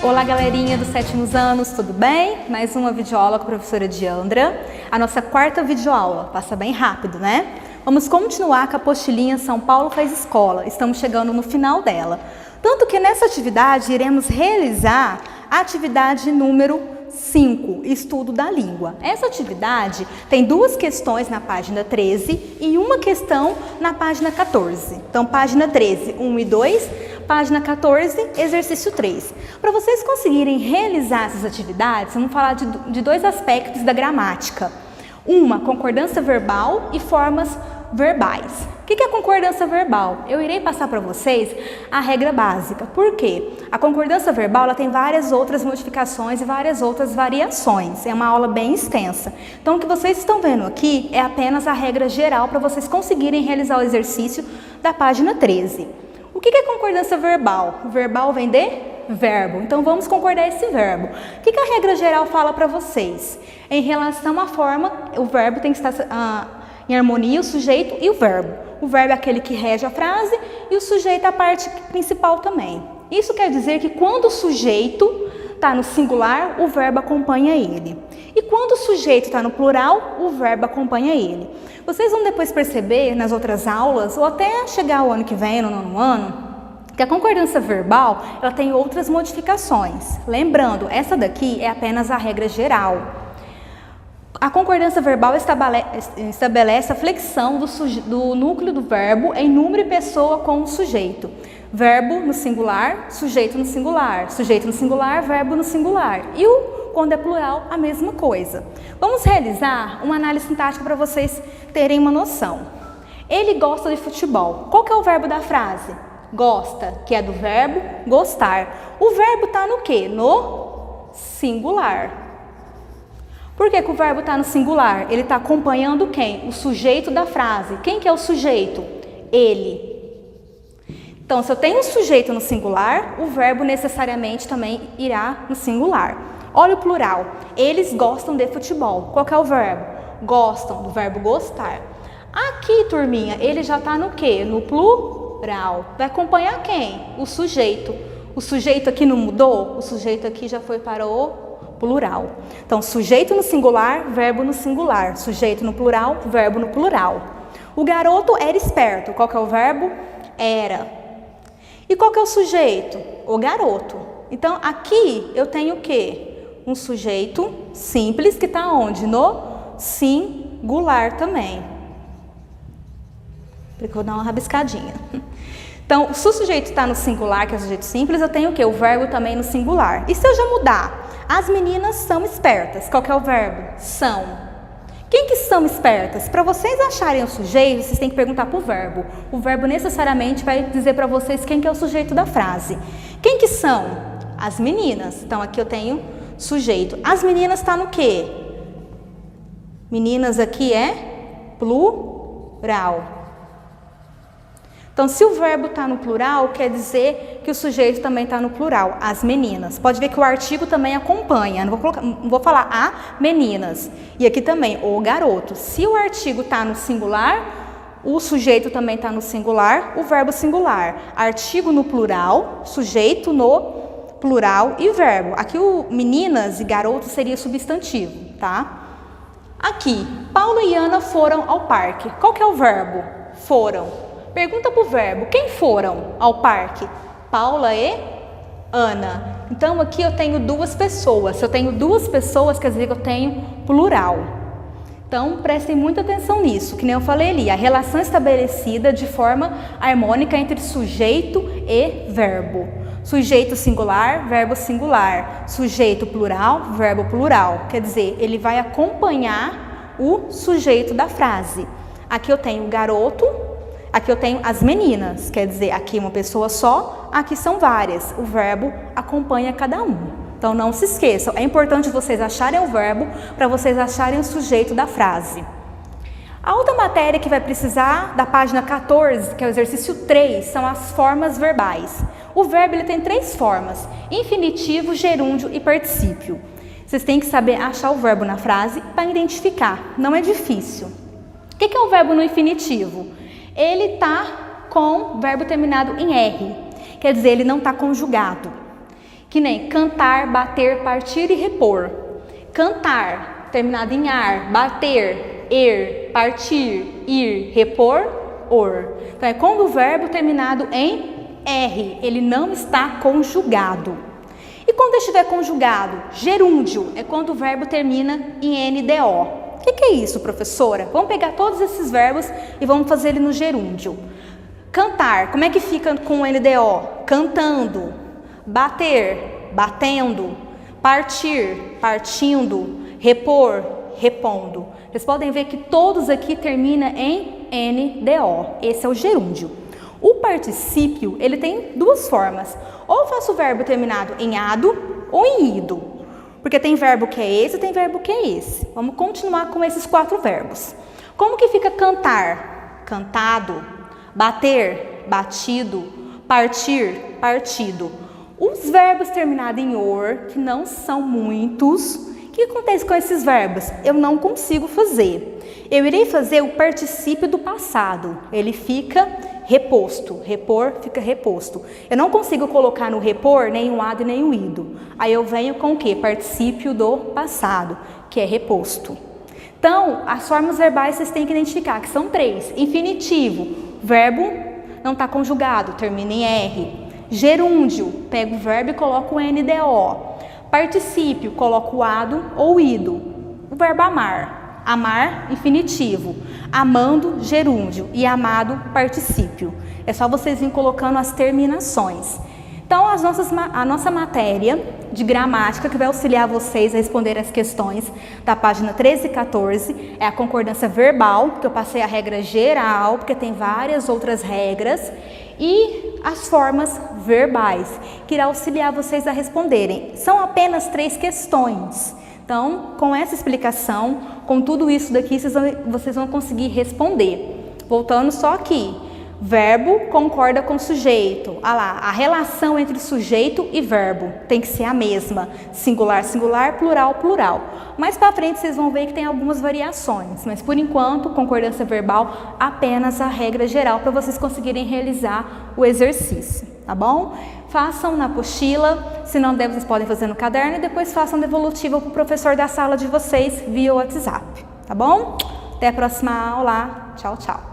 Olá, galerinha dos sétimos anos, tudo bem? Mais uma videoaula com a professora Diandra. A nossa quarta videoaula, passa bem rápido, né? Vamos continuar com a apostilinha São Paulo faz escola. Estamos chegando no final dela. Tanto que nessa atividade iremos realizar a atividade número 5, estudo da língua. Essa atividade tem duas questões na página 13 e uma questão na página 14. Então, página 13, 1 e 2, página 14, exercício 3. Para vocês conseguirem realizar essas atividades, vamos falar de dois aspectos da gramática. Uma, concordância verbal e formas verbais. O que é concordância verbal? Eu irei passar para vocês a regra básica. Por quê? A concordância verbal ela tem várias outras modificações e várias outras variações. É uma aula bem extensa. Então, o que vocês estão vendo aqui é apenas a regra geral para vocês conseguirem realizar o exercício da página 13. O que é concordância verbal? O verbal vem de verbo. Então, vamos concordar esse verbo. O que a regra geral fala para vocês? Em relação à forma, o verbo tem que estar em harmonia, o sujeito e o verbo. O verbo é aquele que rege a frase e o sujeito é a parte principal também. Isso quer dizer que quando o sujeito está no singular, o verbo acompanha ele. E quando o sujeito está no plural, o verbo acompanha ele. Vocês vão depois perceber nas outras aulas, ou até chegar o ano que vem, no nono ano, que a concordância verbal ela tem outras modificações. Lembrando, essa daqui é apenas a regra geral. A concordância verbal estabelece a flexão do núcleo do verbo em número e pessoa com o sujeito. Verbo no singular, sujeito no singular, verbo no singular. E quando é plural, a mesma coisa. Vamos realizar uma análise sintática para vocês terem uma noção. Ele gosta de futebol. Qual que é o verbo da frase? Gosta, que é do verbo gostar. O verbo está no quê? No singular. Por que o verbo está no singular? Ele está acompanhando quem? O sujeito da frase. Quem que é o sujeito? Ele. Então, se eu tenho um sujeito no singular, o verbo necessariamente também irá no singular. Olha o plural. Eles gostam de futebol. Qual que é o verbo? Gostam, do verbo gostar. Aqui, turminha, ele já está no quê? No plural. Vai acompanhar quem? O sujeito. O sujeito aqui não mudou? O sujeito aqui já foi para o plural. Então, sujeito no singular, verbo no singular. Sujeito no plural, verbo no plural. O garoto era esperto. Qual que é o verbo? Era. E qual que é o sujeito? O garoto. Então, aqui eu tenho o quê? Um sujeito simples que está onde? No singular também. Porque eu vou dar uma rabiscadinha. Então, se o sujeito está no singular, que é o sujeito simples, eu tenho o quê? O verbo também no singular. E se eu já mudar? As meninas são espertas. Qual que é o verbo? São. Quem que são espertas? Para vocês acharem o sujeito, vocês têm que perguntar para o verbo. O verbo necessariamente vai dizer para vocês quem que é o sujeito da frase. Quem que são? As meninas. Então, aqui eu tenho sujeito. As meninas está no quê? Meninas aqui é plural. Então, se o verbo está no plural, quer dizer que o sujeito também está no plural, as meninas. Pode ver que o artigo também acompanha, não vou falar a meninas. E aqui também, o garoto. Se o artigo está no singular, o sujeito também está no singular, o verbo singular. Artigo no plural, sujeito no plural e verbo. Aqui o meninas e garoto seria substantivo, tá? Aqui, Paulo e Ana foram ao parque. Qual que é o verbo? Foram. Pergunta para o verbo, quem foram ao parque? Paula e Ana. Então, aqui eu tenho duas pessoas. Se eu tenho duas pessoas, quer dizer que eu tenho plural. Então, prestem muita atenção nisso. Que nem eu falei ali, a relação estabelecida de forma harmônica entre sujeito e verbo. Sujeito singular, verbo singular. Sujeito plural, verbo plural. Quer dizer, ele vai acompanhar o sujeito da frase. Aqui eu tenho o garoto. Aqui eu tenho as meninas, quer dizer, aqui uma pessoa só, aqui são várias. O verbo acompanha cada um. Então, não se esqueçam, é importante vocês acharem o verbo para vocês acharem o sujeito da frase. A outra matéria que vai precisar da página 14, que é o exercício 3, são as formas verbais. O verbo ele tem três formas, infinitivo, gerúndio e particípio. Vocês têm que saber achar o verbo na frase para identificar, não é difícil. O que é o verbo no infinitivo? Ele está com verbo terminado em R, quer dizer, ele não está conjugado. Que nem cantar, bater, partir e repor. Cantar, terminado em ar, bater, partir, ir, repor, or. Então é quando o verbo terminado em R, ele não está conjugado. E quando estiver conjugado, gerúndio, é quando o verbo termina em NDO. O que é isso, professora? Vamos pegar todos esses verbos e vamos fazer ele no gerúndio. Cantar, como é que fica com o NDO? Cantando. Bater, batendo. Partir, partindo. Repor, repondo. Vocês podem ver que todos aqui terminam em NDO. Esse é o gerúndio. O particípio, ele tem duas formas. Ou eu faço o verbo terminado em ado ou em ido. Porque tem verbo que é esse e tem verbo que é esse. Vamos continuar com esses 4 verbos. Como que fica cantar? Cantado. Bater, batido. Partir, partido. Os verbos terminados em or, que não são muitos, o que acontece com esses verbos? Eu não consigo fazer. Eu irei fazer o particípio do passado. Ele fica reposto. Repor fica reposto. Eu não consigo colocar no repor nem o ado e nem o ido. Aí eu venho com o quê? Particípio do passado, que é reposto. Então, as formas verbais vocês têm que identificar, que são 3. Infinitivo, verbo não está conjugado, termina em R. Gerúndio, pego o verbo e coloco o NDO. Particípio, coloco o ado ou ido. O verbo amar. Amar, infinitivo. Amando, gerúndio. E amado, particípio. É só vocês virem colocando as terminações. Então, a nossa matéria de gramática, que vai auxiliar vocês a responder as questões da página 13 e 14, é a concordância verbal, que eu passei a regra geral, porque tem várias outras regras, e as formas verbais, que irá auxiliar vocês a responderem. São apenas 3 questões. Então, com essa explicação, com tudo isso daqui, vocês vão conseguir responder. Voltando só aqui. Verbo concorda com sujeito. Ah lá, a relação entre sujeito e verbo tem que ser a mesma. Singular, singular, plural, plural. Mais para frente vocês vão ver que tem algumas variações, mas por enquanto, concordância verbal, apenas a regra geral para vocês conseguirem realizar o exercício, tá bom? Façam na apostila, se não der, vocês podem fazer no caderno e depois façam devolutiva para o professor da sala de vocês via WhatsApp, tá bom? Até a próxima aula. Tchau, tchau.